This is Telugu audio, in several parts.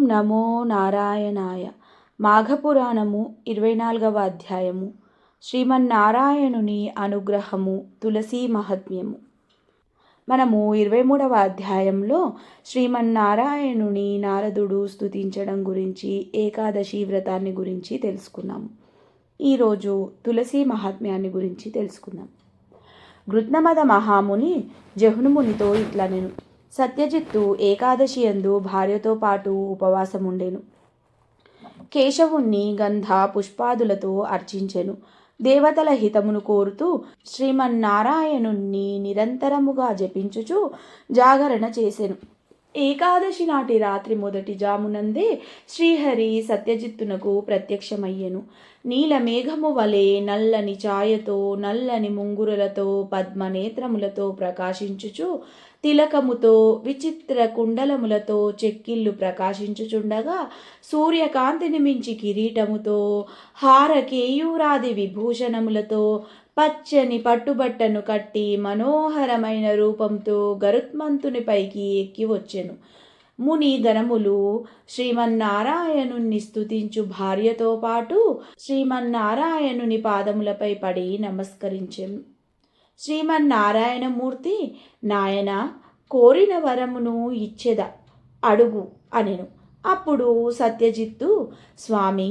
నమో నారాయణాయ. మాఘపురాణము 24వ అధ్యాయము. శ్రీమన్నారాయణుని అనుగ్రహము, తులసీ మహాత్మ్యము. మనము 23వ అధ్యాయంలో శ్రీమన్నారాయణుని నారదుడు స్తుతించడం గురించి, ఏకాదశి వ్రతాన్ని గురించి తెలుసుకున్నాము. ఈరోజు తులసీ మహాత్మ్యాన్ని గురించి తెలుసుకుందాం. గృత్నమద మహాముని జహ్నుమునితో ఇట్లా నేను సత్యజిత్తు ఏకాదశి యందు భార్యతో పాటు ఉపవాసముండెను. కేశవుణ్ణి గంధ పుష్పాదులతో అర్చించెను. దేవతల హితమును కోరుతూ శ్రీమన్నారాయణుణ్ణి నిరంతరముగా జపించుచు జాగరణ చేసెను. ఏకాదశి నాటి రాత్రి మొదటి జామునందే శ్రీహరి సత్యజిత్తునకు ప్రత్యక్షమయ్యెను. నీలమేఘము వలె నల్లని ఛాయతో, నల్లని ముంగురులతో, పద్మనేత్రములతో ప్రకాశించుచు, తిలకముతో, విచిత్ర కుండలములతో చెక్కిళ్ళు ప్రకాశించుచుండగా, సూర్యకాంతిని మించి కిరీటముతో, హారకేయూరాది విభూషణములతో, పచ్చని పట్టుబట్టను కట్టి మనోహరమైన రూపంతో గరుత్మంతుని పైకి ఎక్కి వచ్చెను. ముని గణములు శ్రీమన్నారాయణుని స్తుతించు భార్యతో పాటు శ్రీమన్నారాయణుని పాదములపై పడి నమస్కరించెను. శ్రీమన్నారాయణమూర్తి, నాయన, కోరిన వరమును ఇచ్చెద, అడుగు అనెను. అప్పుడు సత్యజిత్తు, స్వామి,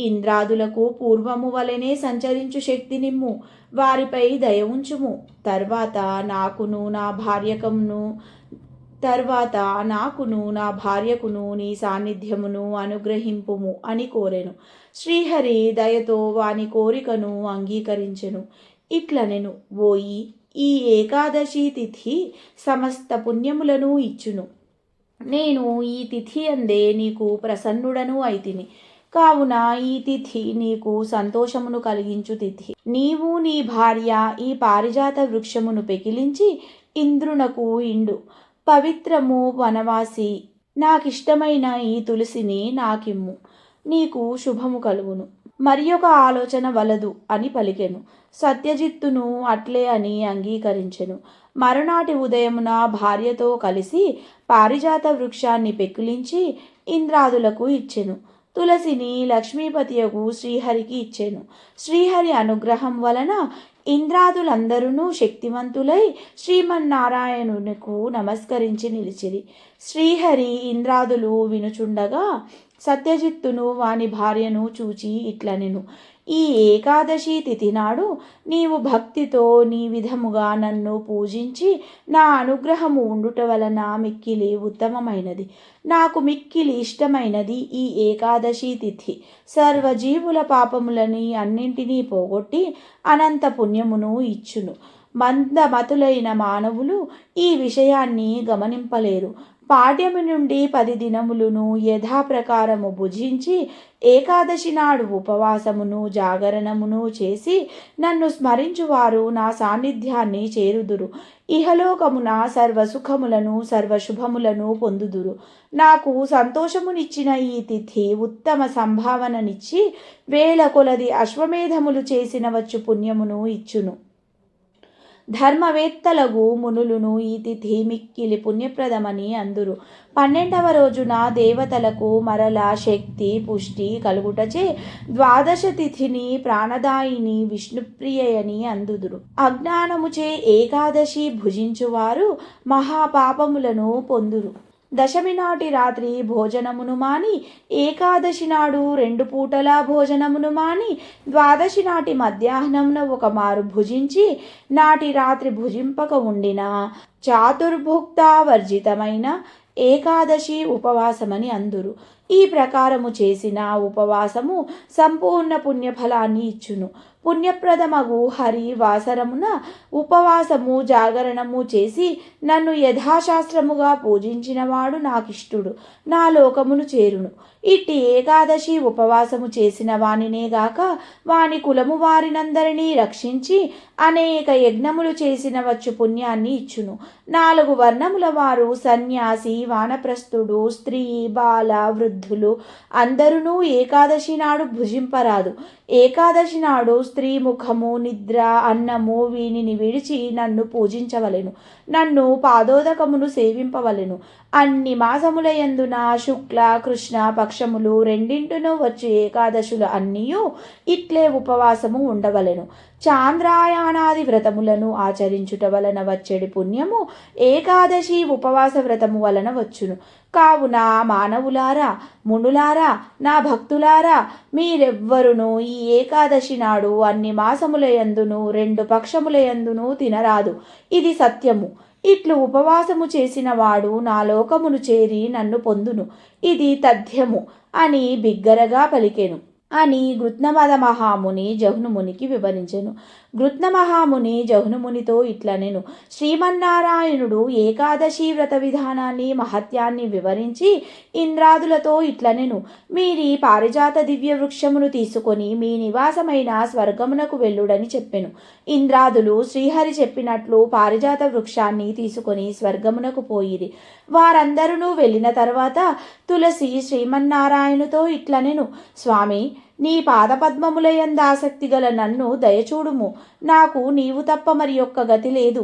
ఇంద్రాదులకు పూర్వము వలెనే సంచరించు శక్తి నిమ్ము, వారిపై దయ ఉంచుము. తర్వాత నాకును నా భార్యకును నీ సాన్నిధ్యమును అనుగ్రహింపుము అని కోరెను. శ్రీహరి దయతో వాని కోరికను అంగీకరించెను. ఇట్లనెను, ఓయి, ఈ ఏకాదశి తిథి సమస్త పుణ్యములను ఇచ్చును. నేను ఈ తిథి అందే నీకు ప్రసన్నుడను అయితిని. కావున ఈ తిథి నీకు సంతోషమును కలిగించు తిథి. నీవు నీ భార్య ఈ పారిజాత వృక్షమును పెకిలించి ఇంద్రునకు ఇండు. పవిత్రము వనవాసి, నాకిష్టమైన ఈ తులసిని నాకిమ్ము, నీకు శుభము కలుగును. మరి ఒక ఆలోచన వలదు అని పలికెను. సత్యజిత్తును అట్లే అని అంగీకరించెను. మరునాటి ఉదయమున భార్యతో కలిసి పారిజాత వృక్షాన్ని పెకిలించి ఇంద్రాదులకు ఇచ్చెను. తులసిని లక్ష్మీపతియగు శ్రీహరికి ఇచ్చెను. శ్రీహరి అనుగ్రహం వలన ఇంద్రాదులందరూ శక్తివంతులై శ్రీమన్నారాయణునకు నమస్కరించి నిలిచిరి. శ్రీహరి ఇంద్రాదులు వినుచుండగా సత్యజిత్తును వాని భార్యను చూచి ఇట్లనెను, ఈ ఏకాదశి తిథి నాడు నీవు భక్తితో నీ విధముగా నన్ను పూజించి నా అనుగ్రహము ఉండుట వలన మిక్కిలి ఉత్తమమైనది. నాకు మిక్కిలి ఇష్టమైనది ఈ ఏకాదశి తిథి. సర్వజీవుల పాపములని అన్నింటినీ పోగొట్టి అనంత పుణ్యమును ఇచ్చును. మందమతులైన మానవులు ఈ విషయాన్ని గమనింపలేరు. పాడ్యమి నుండి 10 దినములను యథాప్రకారము భుజించి ఏకాదశి నాడు ఉపవాసమును జాగరణమును చేసి నన్ను స్మరించువారు నా సాన్నిధ్యాన్ని చేరుదురు. ఇహలోకమున సర్వసుఖములను సర్వశుభములను పొందుదురు. నాకు సంతోషమునిచ్చిన ఈ తిథి ఉత్తమ సంభావననిచ్చి వేల కొలది అశ్వమేధములు చేసిన వచ్చు పుణ్యమును ఇచ్చును. ధర్మవేత్తలగు మునులును ఈ తిథి మిక్కిలి పుణ్యప్రదమని అందురు. 12వ రోజున దేవతలకు మరల శక్తి పుష్టి కలుగుటచే ద్వాదశ తిథిని ప్రాణదాయిని విష్ణుప్రియని అందుదురు. అజ్ఞానముచే ఏకాదశి భుజించువారు మహాపాపములను పొందురు. దశమి నాటి రాత్రి భోజనమును మాని, ఏకాదశి నాడు 2 పూటలా భోజనమును మాని, ద్వాదశి నాటి మధ్యాహ్నమున ఒక మారు భుజించి నాటి రాత్రి భుజింపక ఉండిన చాతుర్భుక్తావర్జితమైన ఏకాదశి ఉపవాసమని అందురు. ఈ ప్రకారము చేసిన ఉపవాసము సంపూర్ణ పుణ్యఫలాన్ని ఇచ్చును. పుణ్యప్రదమగు హరి వాసరమున ఉపవాసము జాగరణము చేసి నన్ను యథాశాస్త్రముగా పూజించినవాడు నాకిష్టుడు, నా లోకమును చేరును. ఇట్టి ఏకాదశి ఉపవాసము చేసిన వానినేగాక వాని కులము వారినందరినీ రక్షించి అనేక యజ్ఞములు చేసిన వచ్చు పుణ్యాన్ని ఇచ్చును. 4 వర్ణముల వారు సన్యాసి, వానప్రస్థుడు, స్త్రీ, బాల, వృద్ధ, వృద్ధులు అందరూ ఏకాదశి నాడు భుజింపరాదు. ఏకాదశి నాడు స్త్రీ ముఖము, నిద్ర, అన్నము వీనిని విడిచి నన్ను పూజించవలెను. నన్ను పాదోదకమును సేవింపవలెను. అన్ని మాసములయందున శుక్ల కృష్ణ పక్షములు రెండింటినూ వచ్చి ఏకాదశులు అన్నీయు ఇట్లే ఉపవాసము ఉండవలెను. చాంద్రాయణాది వ్రతములను ఆచరించుట వలన వచ్చేడి పుణ్యము ఏకాదశి ఉపవాస వ్రతము వలన వచ్చును. కావున మానవులారా, మునులారా, నా భక్తులారా, మీరెవ్వరును ఈ ఏకాదశి నాడు అన్ని మాసములయందును 2 పక్షములయందును తినరాదు. ఇది సత్యము. ఇట్లు ఉపవాసము చేసిన వాడు నా లోకమును చేరి నన్ను పొందును. ఇది తథ్యము అని బిగ్గరగా పలికెను అని గృత్నమద మహాముని జహ్నుమునికి వివరించెను. గృత్నమహాముని జహ్నుమునితో ఇట్లనెను: శ్రీమన్నారాయణుడు ఏకాదశి వ్రత విధానాన్ని మహత్యాన్ని వివరించి ఇంద్రాదులతో ఇట్లనెను: మీరి పారిజాత దివ్య వృక్షమును తీసుకొని మీ నివాసమైన స్వర్గమునకు వెళ్ళుడని చెప్పెను. ఇంద్రాదులు శ్రీహరి చెప్పినట్లు పారిజాత వృక్షాన్ని తీసుకొని స్వర్గమునకు పోయిరి. వారందరూ వెళ్ళిన తర్వాత తులసి శ్రీమన్నారాయణుతో ఇట్లనెను: స్వామి, నీ పాదపద్మములయందు ఆసక్తి గల నన్ను దయచూడుము. నాకు నీవు తప్ప మరి ఒక్క గతి లేదు.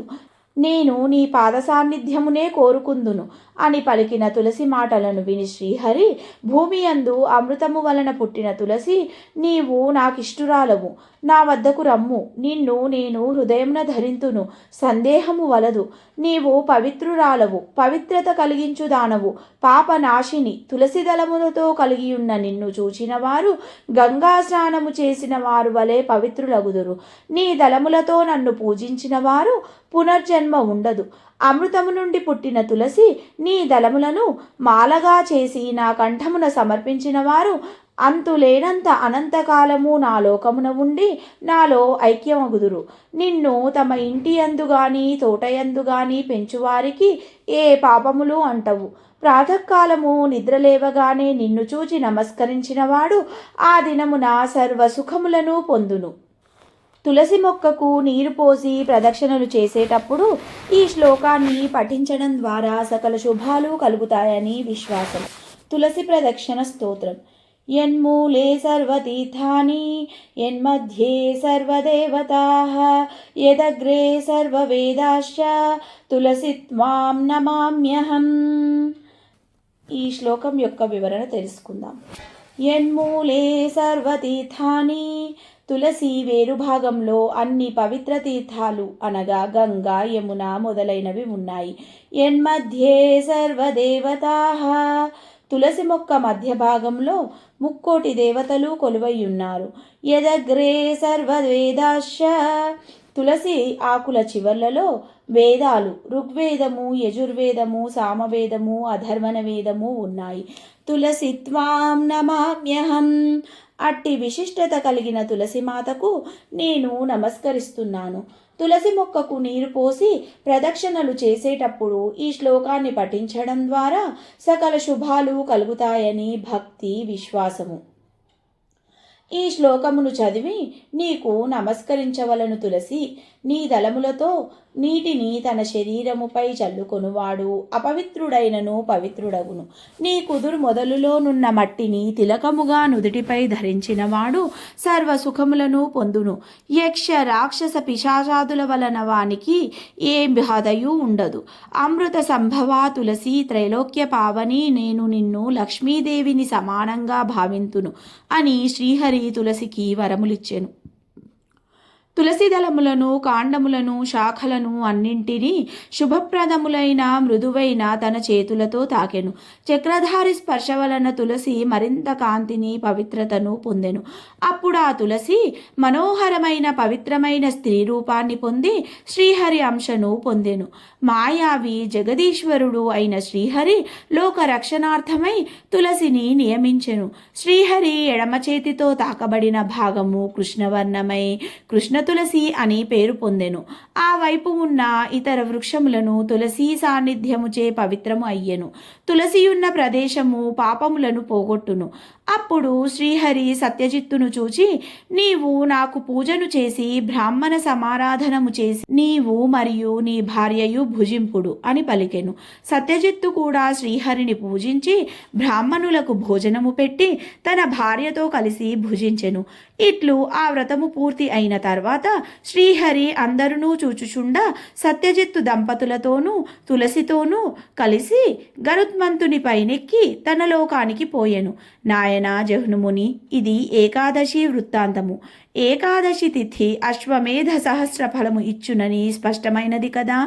నేను నీ పాద సాన్నిధ్యమునే కోరుకుందును అని పలికిన తులసి మాటలను విని శ్రీహరి, భూమి యందు అమృతము వలన పుట్టిన తులసి, నీవు నాకిష్టురాలవు. నా వద్దకు రమ్ము. నిన్ను నేను హృదయమున ధరింతును. సందేహము వలదు. నీవు పవిత్రురాలవు, పవిత్రత కలిగించు దానవు, పాపనాశిని. తులసి దళములతో కలిగియున్న నిన్ను చూచిన వారు గంగా స్నానము చేసిన వారు వలె పవిత్రులగుదురు. నీ దళములతో నన్ను పూజించిన వారు పునర్జన్మ ఉండదు. అమృతము నుండి పుట్టిన తులసి నీ దళములను మాలగా చేసి నా కంఠమున సమర్పించిన వారు అంతులేనంత అనంతకాలము నా లోకమున ఉండి నాలో ఐక్యమగుదురు. నిన్ను తమ ఇంటి యందుగాని తోటయందుగాని పెంచువారికి ఏ పాపములు అంటవు. ప్రాతకాలము నిద్రలేవగానే నిన్ను చూచి నమస్కరించిన వాడు ఆ దినమున సర్వసుఖములను పొందును. తులసి మొక్కకు నీరు పోసి ప్రదక్షిణలు చేసేటప్పుడు ఈ శ్లోకాన్ని పఠించడం ద్వారా సకల శుభాలు కలుగుతాయని విశ్వాసం. తులసి ప్రదక్షిణ స్తోత్రం. యన్మూలే సర్వతీర్థాని యన్మధ్యే సర్వదేవతాః యదగ్రే సర్వవేదాశ్చ తులసిత్వాం నమామ్యహం. ఈ శ్లోకం యొక్క వివరణ తెలుసుకుందాం. యన్మూలే సర్వతీర్థాని, తులసి వేరు భాగంలో అన్ని పవిత్ర తీర్థాలు అనగా గంగా, యమున మొదలైనవి ఉన్నాయి. యన్మధ్యే సర్వదేవతాః, తులసి మొక్క మధ్య భాగంలో 3,000,000 దేవతలు కొలువై ఉన్నారు. యదగ్రే సర్వవేదాశ్చ, తులసి ఆకుల చివర్లలో వేదాలు ఋగ్వేదము, యజుర్వేదము, సామవేదము, అధర్వణ వేదము ఉన్నాయి. తులసిత్వాం నమామ్యహం, అట్టి విశిష్టత కలిగిన తులసి మాతకు నేను నమస్కరిస్తున్నాను. తులసి మొక్కకు నీరు పోసి ప్రదక్షిణలు చేసేటప్పుడు ఈ శ్లోకాన్ని పఠించడం ద్వారా సకల శుభాలు కలుగుతాయని భక్తి విశ్వాసము. ఈ శ్లోకమును చదివి నీకు నమస్కరించవలను. తులసి, నీ దళములతో నీటిని తన శరీరముపై చల్లుకొనువాడు అపవిత్రుడైనను పవిత్రుడగును. నీ కుదురు మొదలులోనున్న మట్టిని తిలకముగా నుదుటిపై ధరించినవాడు సర్వసుఖములను పొందును. యక్ష రాక్షస పిశాచాదుల వలన వానికి ఏ బాధయు ఉండదు. అమృత సంభవా తులసి త్రైలోక్య పావని, నేను నిన్ను లక్ష్మీదేవిని సమానంగా భావింతును అని శ్రీహరి తులసికి వరములిచ్చెను. తులసి దళములను, కాండములను, శాఖలను అన్నింటినీ శుభప్రదములైన మృదువైన తన చేతులతో తాకెను. చక్రధారి స్పర్శ వలన తులసి మరింత కాంతిని, పవిత్రతను పొందెను. అప్పుడు ఆ తులసి మనోహరమైన పవిత్రమైన స్త్రీ రూపాన్ని పొంది శ్రీహరి అంశను పొందెను. మాయావి జగదీశ్వరుడు అయిన శ్రీహరి లోక రక్షణార్థమై తులసిని నియమించెను. శ్రీహరి ఎడమ చేతితో తాకబడిన భాగము కృష్ణవర్ణమై కృష్ణ తులసి అని పేరు పొందెను. ఆ వైపు ఉన్న ఇతర వృక్షములను తులసి సాన్నిధ్యముచే పవిత్రము అయ్యెను. తులసియున్న ప్రదేశము పాపములను పోగొట్టును. అప్పుడు శ్రీహరి సత్యజిత్తును చూచి, నీవు నాకు పూజను చేసి బ్రాహ్మణ సమారాధనము చేసి నీవు మరియు నీ భార్యయు భుజింపుడు అని పలికెను. సత్యజిత్తు కూడా శ్రీహరిని పూజించి బ్రాహ్మణులకు భోజనము పెట్టి తన భార్యతో కలిసి భుజించెను. ఇట్లు ఆ వ్రతము పూర్తి అయిన తర్వాత శ్రీహరి అందరునూ చూచుచుండా సత్యజిత్తు దంపతులతోనూ తులసితోనూ కలిసి గరుత్మంతుని పైనెక్కి తన లోకానికి పోయెను. నాయనా జహ్నుముని, ఇది ఏకాదశి వృత్తాంతము. ఏకాదశి తిథి అశ్వమేధ సహస్ర ఫలము ఇచ్చునని స్పష్టమైనది కదా.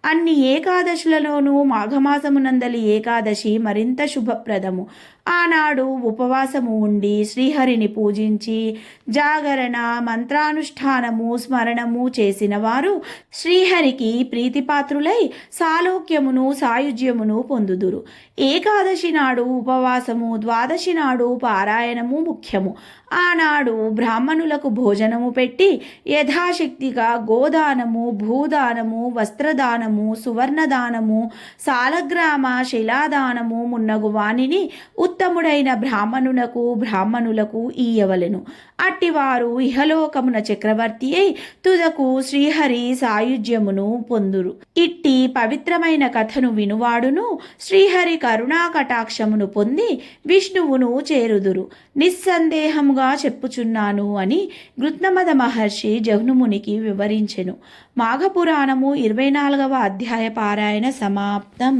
అన్ని ఏకాదశులలోనూ మాఘమాసమునందలి ఏకాదశి మరింత శుభప్రదము. ఆనాడు ఉపవాసము ఉండి శ్రీహరిని పూజించి జాగరణ మంత్రానుష్ఠానము స్మరణము చేసిన వారు శ్రీహరికి ప్రీతిపాత్రులై సాలోక్యమును సాయుజ్యమును పొందుదురు. ఏకాదశి నాడు ఉపవాసము, ద్వాదశి నాడు పారాయణము ముఖ్యము. ఆనాడు బ్రాహ్మణులకు భోజనము పెట్టి యథాశక్తిగా గోదానము, భూదానము, వస్త్రదానము, సువర్ణదానము, సాలగ్రామ శిలాదానము మున్నగు వానిని ఉత్తముడైన బ్రాహ్మణులకు ఇయ్యవలెను. అట్టివారు ఇహలోకమున చక్రవర్తి అయి తుదకు శ్రీహరి సాయుజ్యమును పొందురు. ఇట్టి పవిత్రమైన కథను వినువాడును శ్రీహరి కరుణా కటాక్షమును పొంది విష్ణువును చేరుదురు. నిస్సందేహముగా చెప్పుచున్నాను అని గృత్నమద మహర్షి జహ్నుమునికి వివరించెను. మాఘపురాణము 24వ అధ్యాయ పారాయణ సమాప్తం.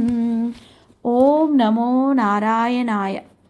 ఓం నమో నారాయణాయ.